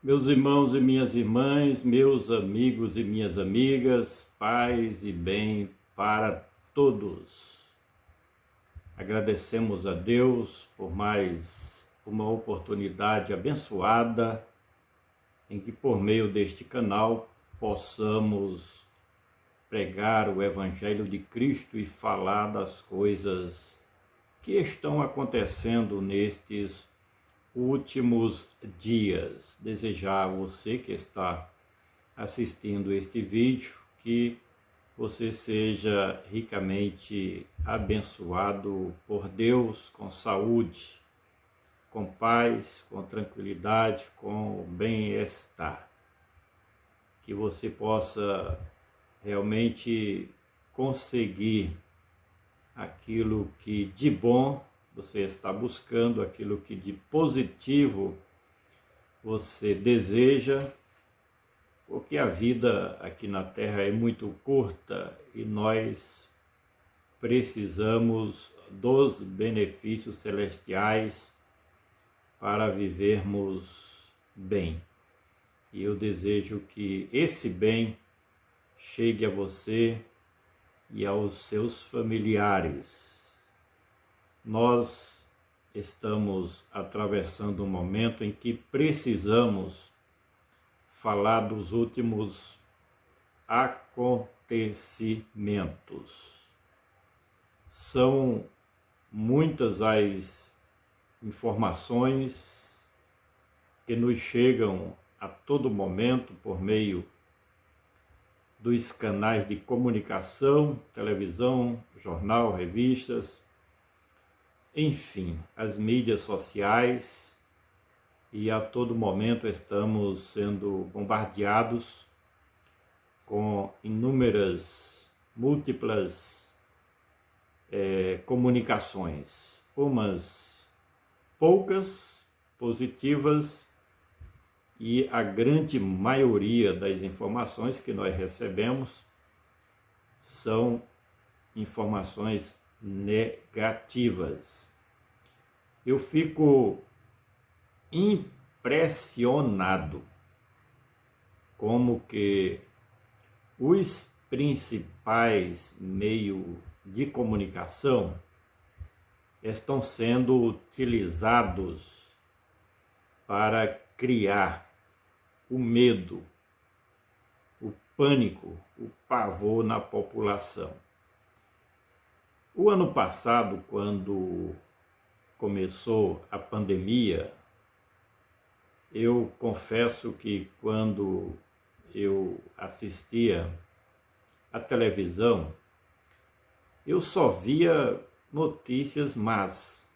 Meus irmãos e minhas irmãs, meus amigos e minhas amigas, paz e bem para todos. Agradecemos a Deus por mais uma oportunidade abençoada em que, por meio deste canal, possamos pregar o Evangelho de Cristo e falar das coisas que estão acontecendo nestes últimos dias. Desejar a você que está assistindo este vídeo que você seja ricamente abençoado por Deus, com saúde, com paz, com tranquilidade, com bem-estar. Que você possa realmente conseguir aquilo que de bom você está buscando, aquilo que de positivo você deseja, porque a vida aqui na Terra é muito curta e nós precisamos dos benefícios celestiais para vivermos bem. E eu desejo que esse bem chegue a você e aos seus familiares. Nós estamos atravessando um momento em que precisamos falar dos últimos acontecimentos. São muitas as informações que nos chegam a todo momento por meio dos canais de comunicação, televisão, jornal, revistas, enfim, as mídias sociais, e a todo momento estamos sendo bombardeados com múltiplas comunicações, umas poucas positivas, e a grande maioria das informações que nós recebemos são informações negativas. Eu fico impressionado como que os principais meios de comunicação estão sendo utilizados para criar o medo, o pânico, o pavor na população. O ano passado, quando começou a pandemia, eu confesso que quando eu assistia à televisão, eu só via notícias más.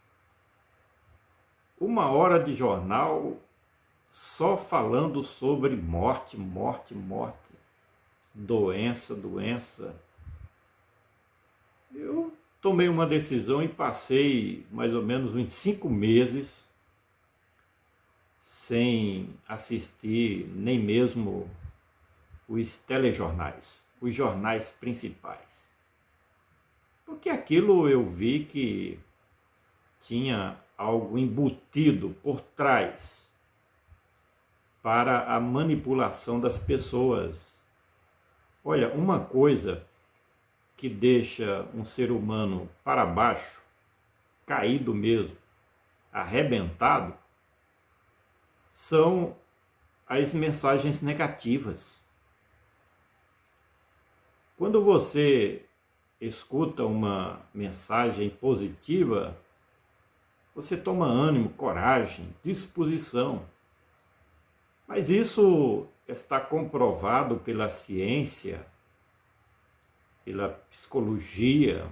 Uma hora de jornal só falando sobre morte, morte, morte, doença, doença. Eu tomei uma decisão e passei mais ou menos uns 5 meses sem assistir nem mesmo os telejornais, os jornais principais. Porque aquilo eu vi que tinha algo embutido por trás para a manipulação das pessoas. Olha, uma coisa que deixa um ser humano para baixo, caído mesmo, arrebentado, são as mensagens negativas. Quando você escuta uma mensagem positiva, você toma ânimo, coragem, disposição. Mas isso está comprovado pela ciência, pela psicologia,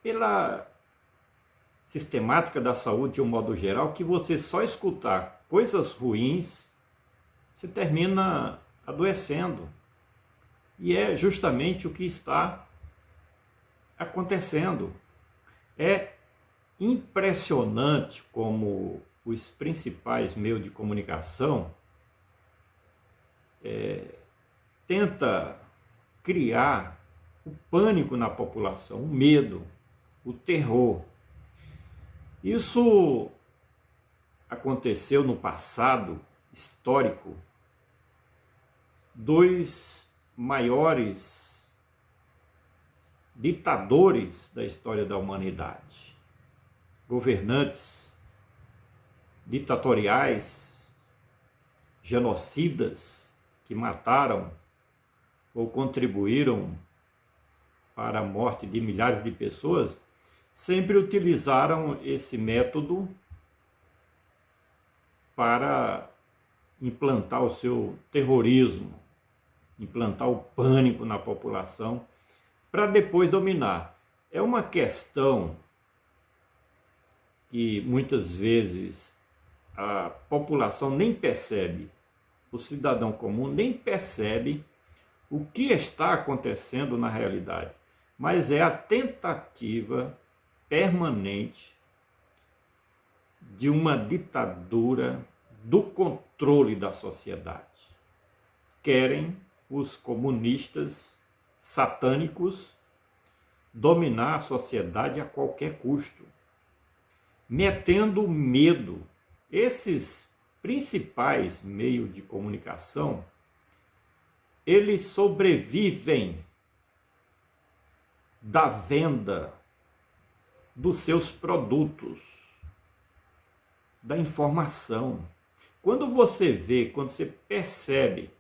pela sistemática da saúde de um modo geral, que você só escutar coisas ruins, se termina adoecendo. E é justamente o que está acontecendo. É impressionante como os principais meios de comunicação tenta criar o pânico na população, o medo, o terror. Isso aconteceu no passado histórico, dois maiores ditadores da história da humanidade, governantes ditatoriais, genocidas, que mataram ou contribuíram para a morte de milhares de pessoas, sempre utilizaram esse método para implantar o seu terrorismo, implantar o pânico na população, para depois dominar. É uma questão que muitas vezes a população nem percebe, o cidadão comum nem percebe o que está acontecendo na realidade, mas é a tentativa permanente de uma ditadura do controle da sociedade. Querem os comunistas satânicos dominar a sociedade a qualquer custo, metendo medo. Esses principais meios de comunicação, eles sobrevivem da venda dos seus produtos, da informação. Quando você percebe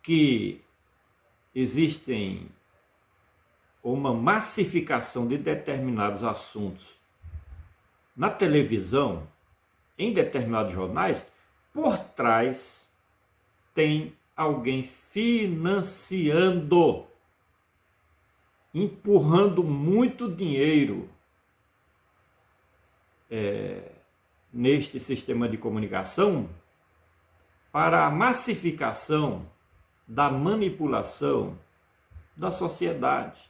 que existem uma massificação de determinados assuntos na televisão, em determinados jornais, por trás tem alguém financiando, empurrando muito dinheiro neste sistema de comunicação para a massificação da manipulação da sociedade.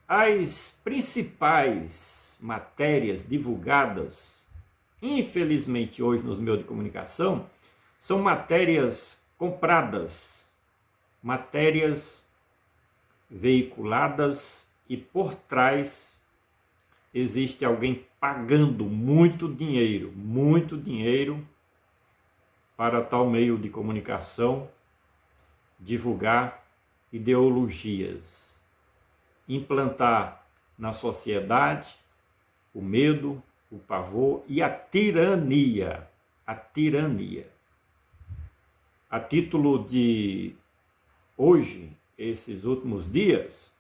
As principais matérias divulgadas, infelizmente hoje nos meios de comunicação, são matérias compradas, matérias veiculadas, e por trás existe alguém pagando muito dinheiro para tal meio de comunicação divulgar ideologias, implantar na sociedade o medo, o pavor e a tirania. A tirania. A título de hoje, esses últimos dias,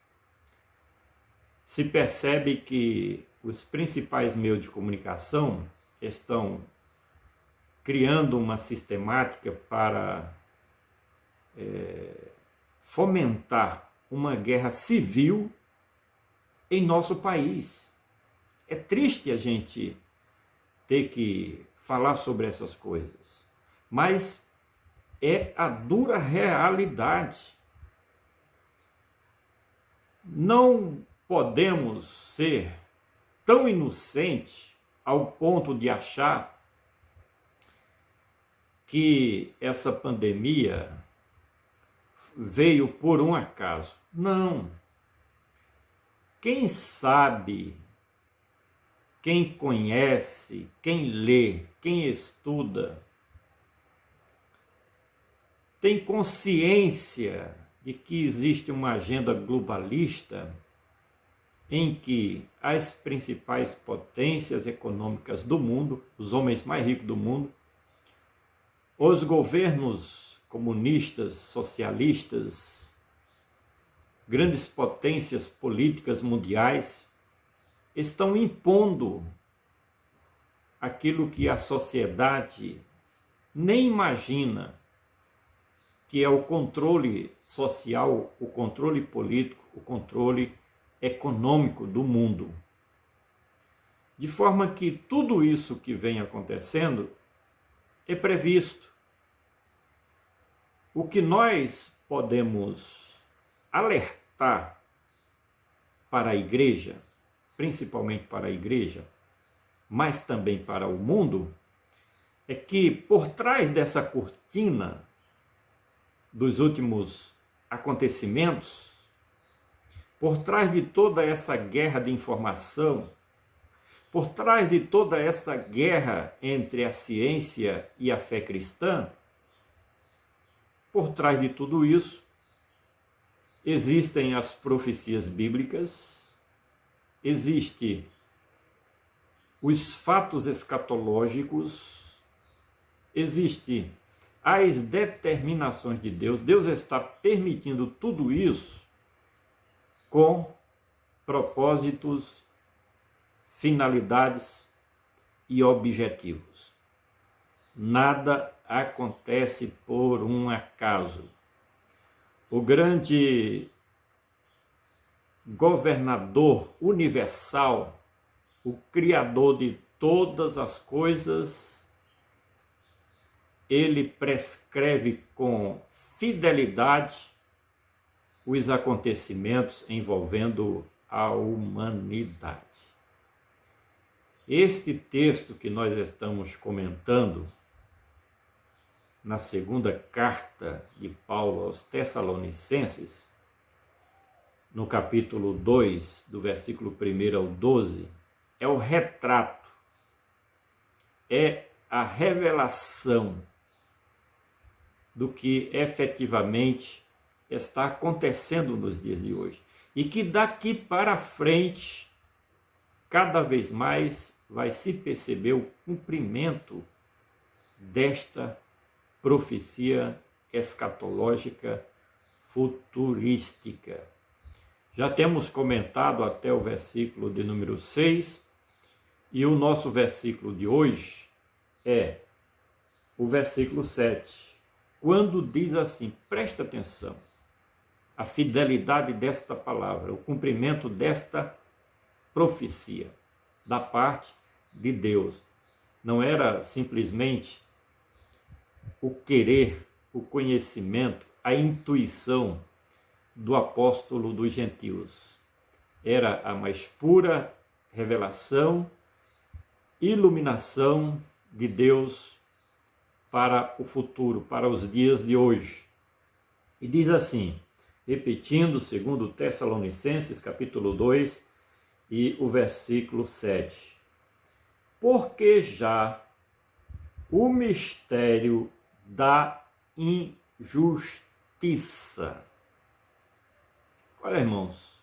se percebe que os principais meios de comunicação estão criando uma sistemática para fomentar uma guerra civil em nosso país. É triste a gente ter que falar sobre essas coisas, mas é a dura realidade. Não podemos ser tão inocentes ao ponto de achar que essa pandemia veio por um acaso. Não. Quem sabe, quem conhece, quem lê, quem estuda, tem consciência de que existe uma agenda globalista em que as principais potências econômicas do mundo, os homens mais ricos do mundo, os governos comunistas, socialistas, grandes potências políticas mundiais, estão impondo aquilo que a sociedade nem imagina, que é o controle social, o controle político, o controle econômico do mundo. De forma que tudo isso que vem acontecendo é previsto. O que nós podemos alertar para a igreja, principalmente para a igreja, mas também para o mundo, é que por trás dessa cortina dos últimos acontecimentos, por trás de toda essa guerra de informação, Por trás de toda essa guerra entre a ciência e a fé cristã, por trás de tudo isso, existem as profecias bíblicas, existe os fatos escatológicos, existe as determinações de Deus. Deus está permitindo tudo isso com propósitos, finalidades e objetivos. Nada acontece por um acaso. O grande governador universal, o Criador de todas as coisas, ele prescreve com fidelidade os acontecimentos envolvendo a humanidade. Este texto que nós estamos comentando, na segunda carta de Paulo aos Tessalonicenses, no capítulo 2, do versículo 1 ao 12, é o retrato, é a revelação do que efetivamente está acontecendo nos dias de hoje. E que daqui para frente, cada vez mais, vai se perceber o cumprimento desta profecia escatológica futurística. Já temos comentado até o versículo de número 6, e o nosso versículo de hoje é o versículo 7, quando diz assim, presta atenção, a fidelidade desta palavra, o cumprimento desta profecia da parte de Deus. Não era simplesmente o querer, o conhecimento, a intuição do apóstolo dos gentios. Era a mais pura revelação, iluminação de Deus para o futuro, para os dias de hoje. E diz assim, repetindo, segundo Tessalonicenses, capítulo 2, e o versículo 7. Porque já o mistério da injustiça. Olha, irmãos,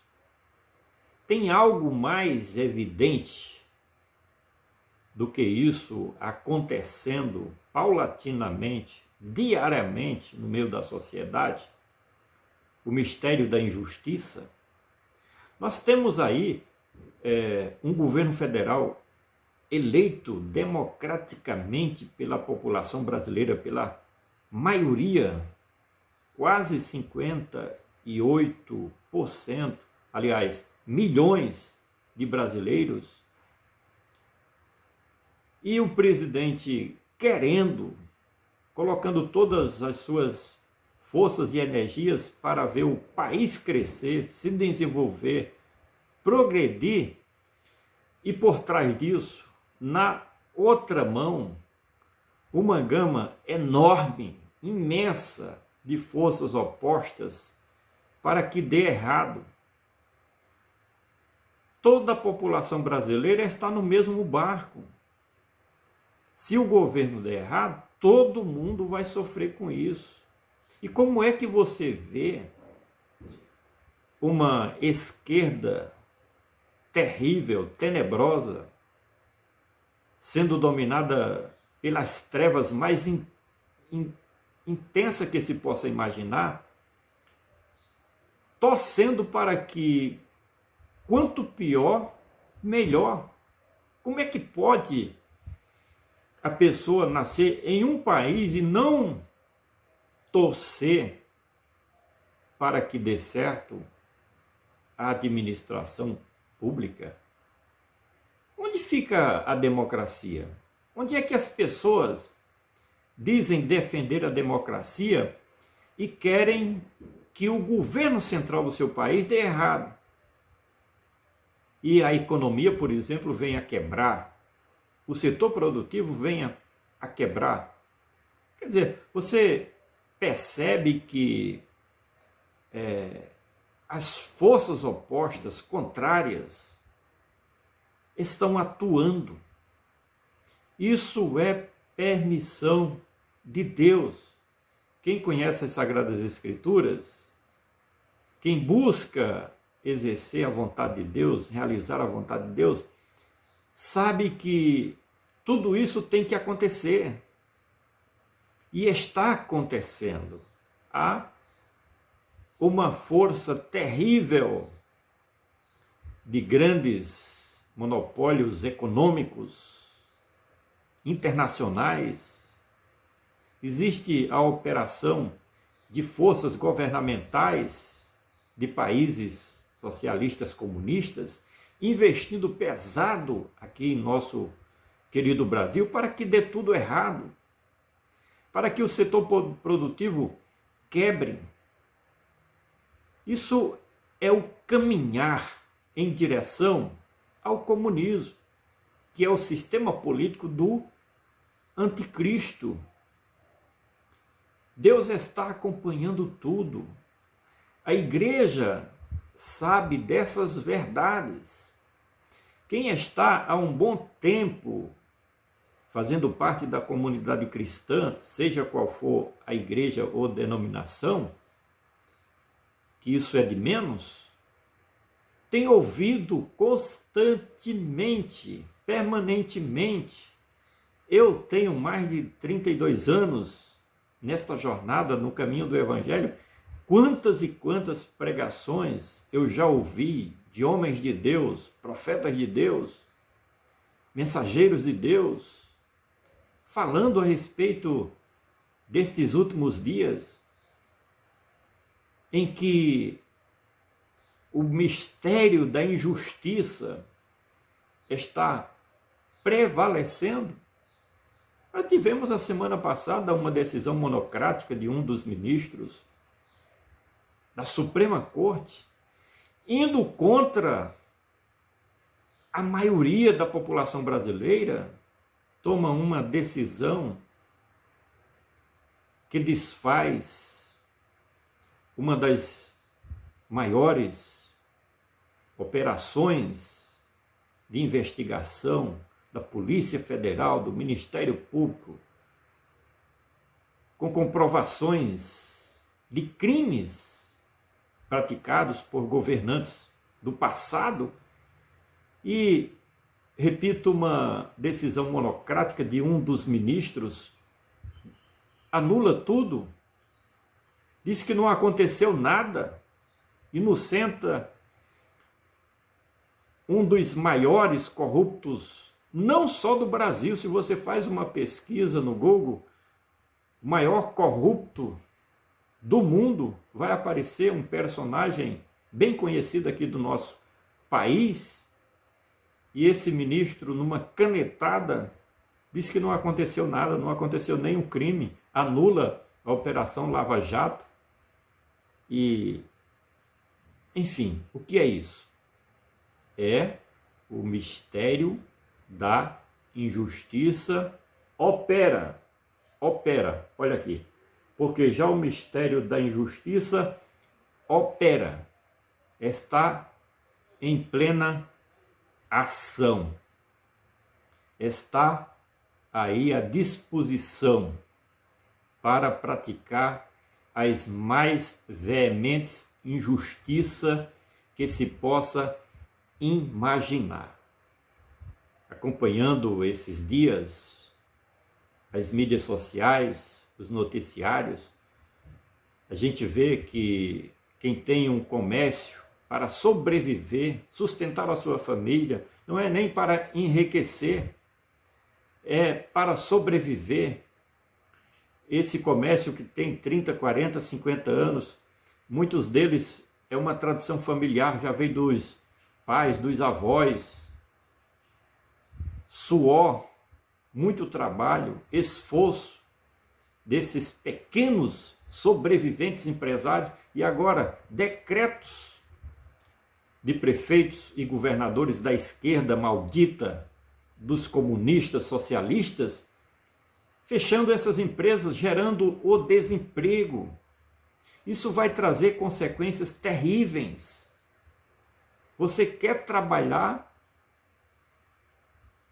tem algo mais evidente do que isso acontecendo paulatinamente, diariamente, no meio da sociedade? O mistério da injustiça. Nós temos aí um governo federal eleito democraticamente pela população brasileira, pela maioria, quase 58%, aliás, milhões de brasileiros, e o presidente querendo, colocando todas as suas forças e energias para ver o país crescer, se desenvolver, progredir, e por trás disso, na outra mão, uma gama enorme, imensa de forças opostas para que dê errado. Toda a população brasileira está no mesmo barco. Se o governo der errado, todo mundo vai sofrer com isso. E como é que você vê uma esquerda terrível, tenebrosa, sendo dominada pelas trevas mais intensa que se possa imaginar, torcendo para que quanto pior, melhor? Como é que pode a pessoa nascer em um país e não torcer para que dê certo a administração pública? Onde fica a democracia? Onde é que as pessoas dizem defender a democracia e querem que o governo central do seu país dê errado? E a economia, por exemplo, venha a quebrar, o setor produtivo venha a quebrar. Quer dizer, você percebe que as forças opostas, contrárias, estão atuando. Isso é permissão de Deus. Quem conhece as Sagradas Escrituras, quem busca exercer a vontade de Deus, realizar a vontade de Deus, sabe que tudo isso tem que acontecer. E está acontecendo. Há uma força terrível de grandes monopólios econômicos internacionais. Existe a operação de forças governamentais de países socialistas comunistas investindo pesado aqui em nosso querido Brasil para que dê tudo errado, para que o setor produtivo quebre. Isso é o caminhar em direção ao comunismo, que é o sistema político do anticristo. Deus está acompanhando tudo. A igreja sabe dessas verdades. Quem está há um bom tempo fazendo parte da comunidade cristã, seja qual for a igreja ou denominação, que isso é de menos, tem ouvido constantemente, permanentemente. Eu tenho mais de 32 anos nesta jornada no caminho do Evangelho. Quantas e quantas pregações eu já ouvi de homens de Deus, profetas de Deus, mensageiros de Deus, falando a respeito destes últimos dias, em que o mistério da injustiça está prevalecendo. Nós tivemos a semana passada uma decisão monocrática de um dos ministros da Suprema Corte, indo contra a maioria da população brasileira, toma uma decisão que desfaz uma das maiores operações de investigação da Polícia Federal, do Ministério Público, com comprovações de crimes praticados por governantes do passado e, repito, uma decisão monocrática de um dos ministros anula tudo, diz que não aconteceu nada, inocenta um dos maiores corruptos, não só do Brasil. Se você faz uma pesquisa no Google, o maior corrupto do mundo, vai aparecer um personagem bem conhecido aqui do nosso país, e esse ministro, numa canetada, diz que não aconteceu nada, não aconteceu nenhum crime, anula a Operação Lava Jato. E, enfim, o que é isso? É o mistério da injustiça opera, olha aqui, porque já o mistério da injustiça opera, está em plena ação, está aí à disposição para praticar as mais veementes injustiças que se possa imaginar. Acompanhando esses dias as mídias sociais, os noticiários, a gente vê que quem tem um comércio para sobreviver, sustentar a sua família, não é nem para enriquecer, é para sobreviver. Esse comércio que tem 30, 40, 50 anos, muitos deles é uma tradição familiar, já veio dos pais, dos avós, suor, muito trabalho, esforço desses pequenos sobreviventes empresários, e agora decretos de prefeitos e governadores da esquerda maldita, dos comunistas socialistas, fechando essas empresas, gerando o desemprego. Isso vai trazer consequências terríveis. Você quer trabalhar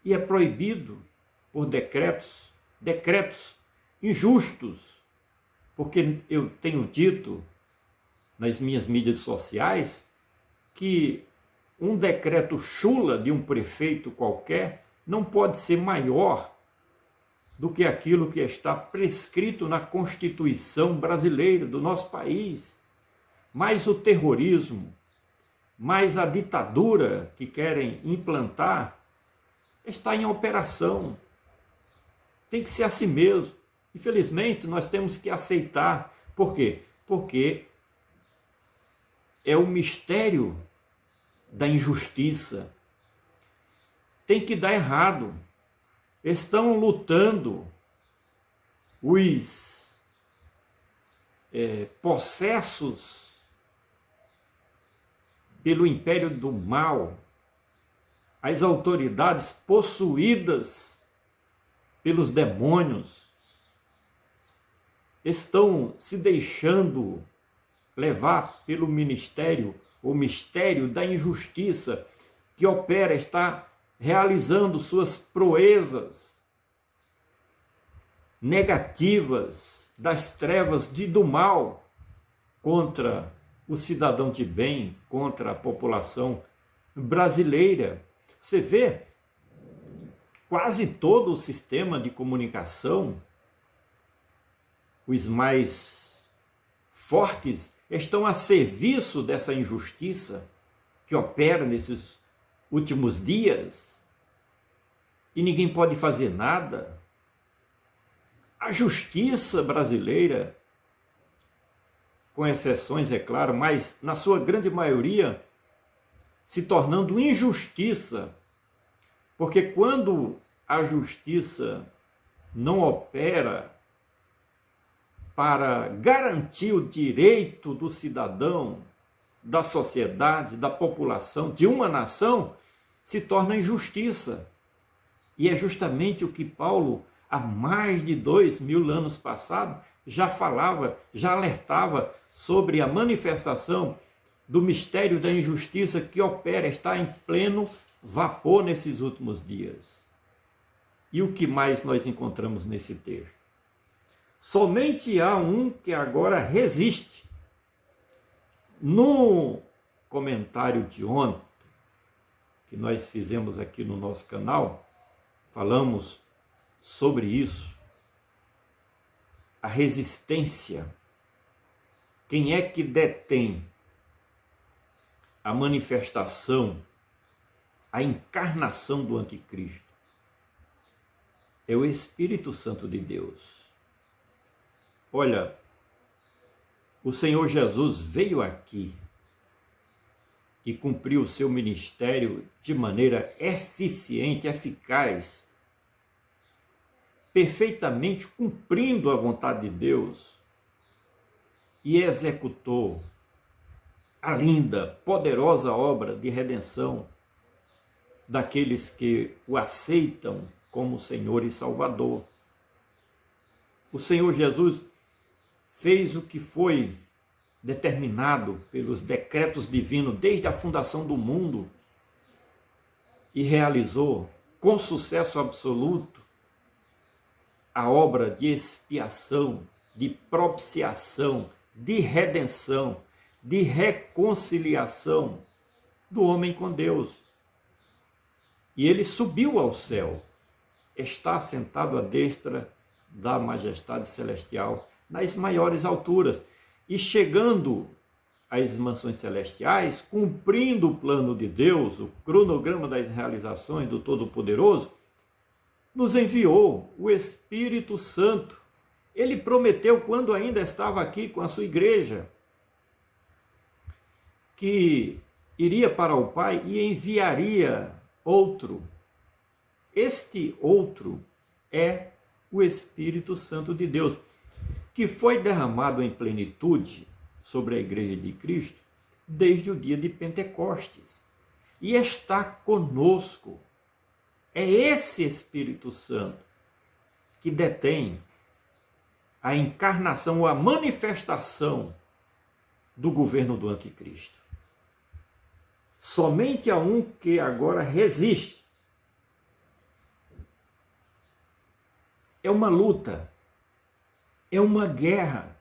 e é proibido por decretos injustos, porque eu tenho dito nas minhas mídias sociais que um decreto chula de um prefeito qualquer não pode ser maior do que aquilo que está prescrito na Constituição brasileira do nosso país. Mas o terrorismo, mais a ditadura que querem implantar, está em operação. Tem que ser assim mesmo. Infelizmente, nós temos que aceitar. Por quê? Porque é o mistério da injustiça. Tem que dar errado. Estão lutando os possessos pelo império do mal, as autoridades possuídas pelos demônios, estão se deixando levar pelo o mistério da injustiça que opera, está realizando suas proezas negativas das trevas do mal contra o cidadão de bem, contra a população brasileira. Você vê, quase todo o sistema de comunicação, os mais fortes, estão a serviço dessa injustiça que opera nesses últimos dias e ninguém pode fazer nada. A justiça brasileira, com exceções, é claro, mas na sua grande maioria, se tornando injustiça, porque quando a justiça não opera para garantir o direito do cidadão, da sociedade, da população, de uma nação, se torna injustiça. E é justamente o que Paulo, há mais de 2000 anos passados, já falava, já alertava sobre a manifestação do mistério da injustiça que opera, está em pleno vapor nesses últimos dias. E o que mais nós encontramos nesse texto? Somente há um que agora resiste. No comentário de ontem, que nós fizemos aqui no nosso canal, falamos sobre isso. A resistência. Quem é que detém a manifestação, a encarnação do anticristo? É o Espírito Santo de Deus. Olha, o Senhor Jesus veio aqui e cumpriu o seu ministério de maneira eficiente, eficaz, perfeitamente cumprindo a vontade de Deus, e executou a linda, poderosa obra de redenção daqueles que o aceitam como Senhor e Salvador. O Senhor Jesus fez o que foi determinado pelos decretos divinos desde a fundação do mundo e realizou com sucesso absoluto a obra de expiação, de propiciação, de redenção, de reconciliação do homem com Deus. E ele subiu ao céu, está sentado à destra da majestade celestial, nas maiores alturas, e chegando às mansões celestiais, cumprindo o plano de Deus, o cronograma das realizações do Todo-Poderoso, nos enviou o Espírito Santo. Ele prometeu, quando ainda estava aqui com a sua igreja, que iria para o Pai e enviaria outro. Este outro é o Espírito Santo de Deus, que foi derramado em plenitude sobre a Igreja de Cristo desde o dia de Pentecostes. E está conosco. É esse Espírito Santo que detém a encarnação ou a manifestação do governo do anticristo. Somente há um que agora resiste. é uma luta, é uma guerra.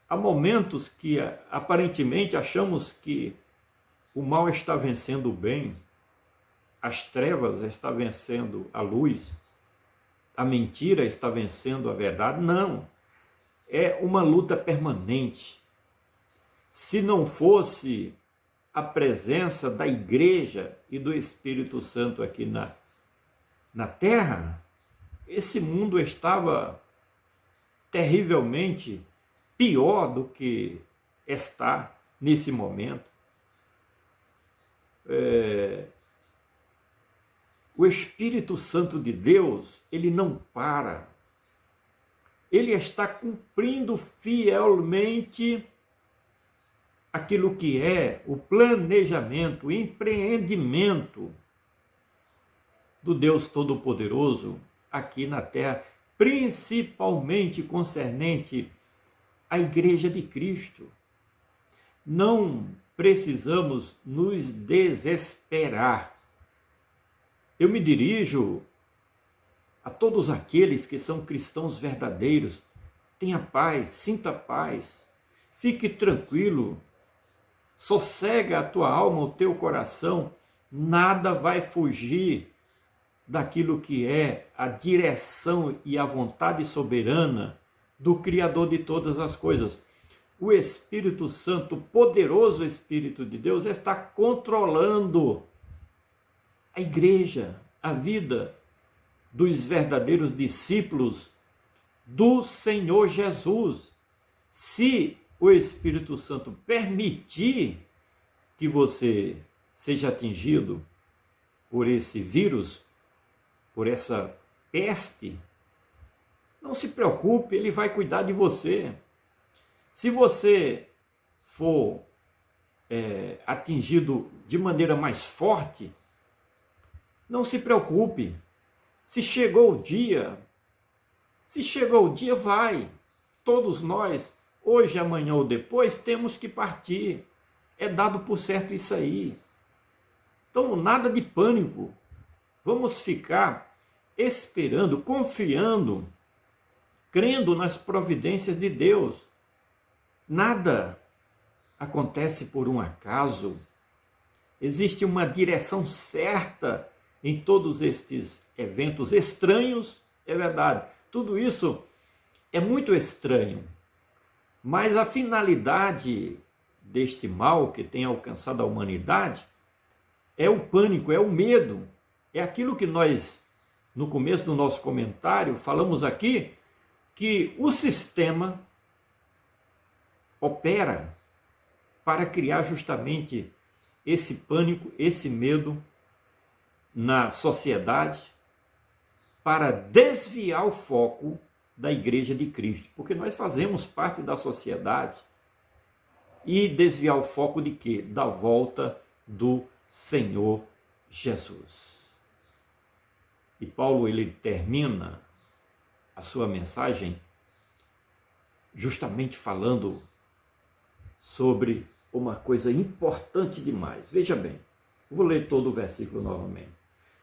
Há momentos que aparentemente achamos que o mal está vencendo o bem, as trevas estão vencendo a luz, a mentira está vencendo a verdade. Não, é uma luta permanente. Se não fosse a presença da igreja e do Espírito Santo aqui na terra, esse mundo estava terrivelmente pior do que está nesse momento. O Espírito Santo de Deus, ele não para. Ele está cumprindo fielmente aquilo que é o planejamento, o empreendimento do Deus Todo-Poderoso aqui na terra, principalmente concernente à Igreja de Cristo. Não precisamos nos desesperar. Eu me dirijo a todos aqueles que são cristãos verdadeiros. Tenha paz, sinta paz, fique tranquilo, sossega a tua alma, o teu coração, nada vai fugir daquilo que é a direção e a vontade soberana do Criador de todas as coisas. O Espírito Santo, o poderoso Espírito de Deus, está controlando a igreja, a vida dos verdadeiros discípulos do Senhor Jesus. Se o Espírito Santo permitir que você seja atingido por esse vírus, por essa peste, não se preocupe, ele vai cuidar de você. Se você for atingido de maneira mais forte, não se preocupe. Se chegou o dia, vai. Todos nós, hoje, amanhã ou depois, temos que partir. É dado por certo isso aí. Então, nada de pânico. Vamos ficar esperando, confiando, crendo nas providências de Deus. Nada acontece por um acaso. Existe uma direção certa em todos estes eventos estranhos, é verdade. Tudo isso é muito estranho. Mas a finalidade deste mal que tem alcançado a humanidade é o pânico, é o medo. É aquilo que nós, no começo do nosso comentário, falamos aqui, que o sistema opera para criar justamente esse pânico, esse medo na sociedade, para desviar o foco da Igreja de Cristo, porque nós fazemos parte da sociedade, e desviar o foco de quê? Da volta do Senhor Jesus. E Paulo, ele termina a sua mensagem justamente falando sobre uma coisa importante demais. Veja bem, vou ler todo o versículo novamente.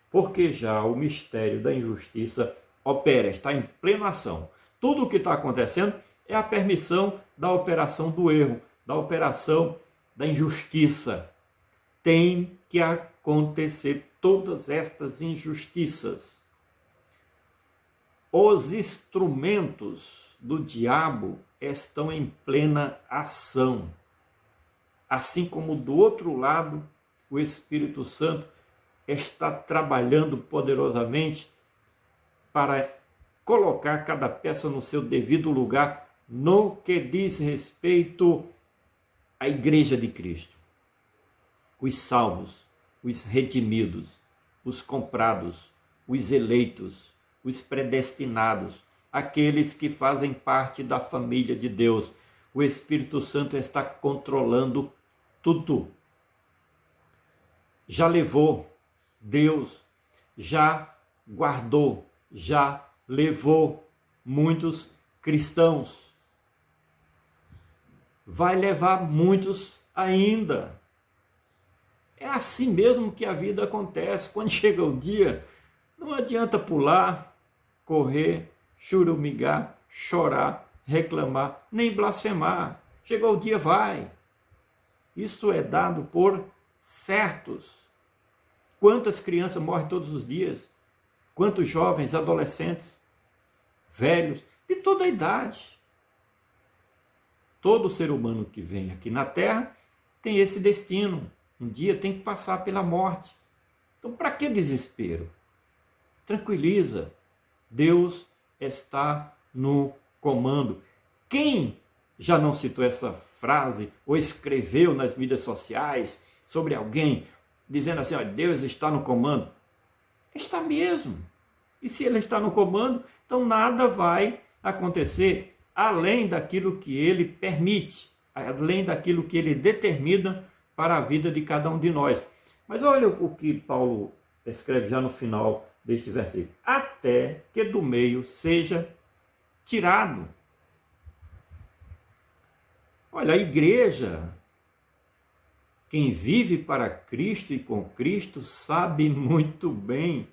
Porque já o mistério da injustiça opera, está em plena ação. Tudo o que está acontecendo é a permissão da operação do erro, da operação da injustiça. Tem que acontecer todas estas injustiças. Os instrumentos do diabo estão em plena ação. Assim como do outro lado, o Espírito Santo está trabalhando poderosamente para colocar cada peça no seu devido lugar no que diz respeito à Igreja de Cristo. Os salvos, os redimidos, os comprados, os eleitos, os predestinados, aqueles que fazem parte da família de Deus. O Espírito Santo está controlando tudo. Já levou, Deus já guardou, já levou muitos cristãos. Vai levar muitos ainda. É assim mesmo que a vida acontece. Quando chega o dia, não adianta pular, correr, churumigar, chorar, reclamar, nem blasfemar. Chegou o dia, vai. Isso é dado por certos. Quantas crianças morrem todos os dias? Quantos jovens, adolescentes, velhos, de toda a idade. Todo ser humano que vem aqui na Terra tem esse destino. Um dia tem que passar pela morte. Então, para que desespero? Tranquiliza. Deus está no comando. Quem já não citou essa frase ou escreveu nas mídias sociais sobre alguém dizendo assim, ó, Deus está no comando? Está mesmo. E se ele está no comando, então nada vai acontecer além daquilo que ele permite, além daquilo que ele determina para a vida de cada um de nós. Mas olha o que Paulo escreve já no final deste versículo. Até que do meio seja tirado. Olha, a igreja, quem vive para Cristo e com Cristo, sabe muito bem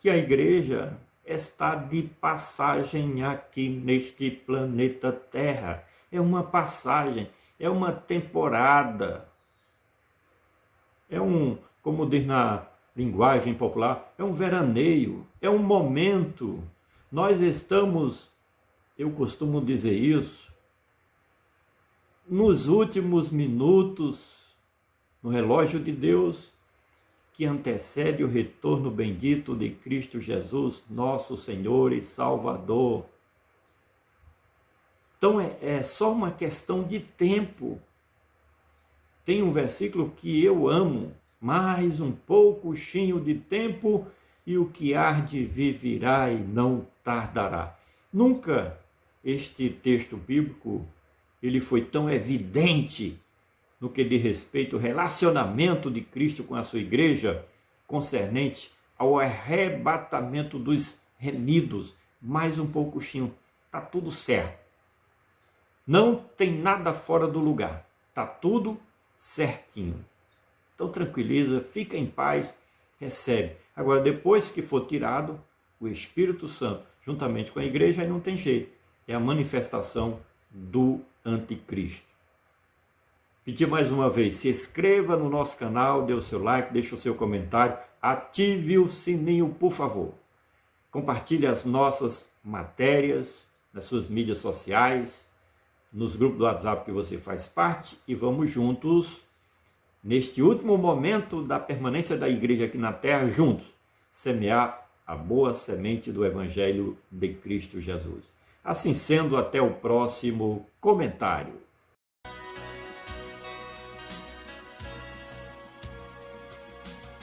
que a igreja está de passagem aqui neste planeta Terra. É uma passagem, é uma temporada. É como diz na linguagem popular, é um veraneio, é um momento. Nós estamos, eu costumo dizer isso, nos últimos minutos, no relógio de Deus, que antecede o retorno bendito de Cristo Jesus, nosso Senhor e Salvador. Então é só uma questão de tempo. Tem um versículo que eu amo, mais um pouquinho de tempo e o que há de vir virá e não tardará. Nunca este texto bíblico ele foi tão evidente no que diz respeito ao relacionamento de Cristo com a sua igreja, concernente ao arrebatamento dos remidos. Mais um pouquinho, está tudo certo. Não tem nada fora do lugar, está tudo certinho. Então tranquiliza, fica em paz, recebe. Agora, depois que for tirado, o Espírito Santo, juntamente com a igreja, aí não tem jeito. É a manifestação do anticristo. Pedir mais uma vez, se inscreva no nosso canal, dê o seu like, deixe o seu comentário, ative o sininho, por favor. Compartilhe as nossas matérias nas suas mídias sociais, nos grupos do WhatsApp que você faz parte e vamos juntos, neste último momento da permanência da igreja aqui na terra, juntos, semear a boa semente do Evangelho de Cristo Jesus. Assim sendo, até o próximo comentário.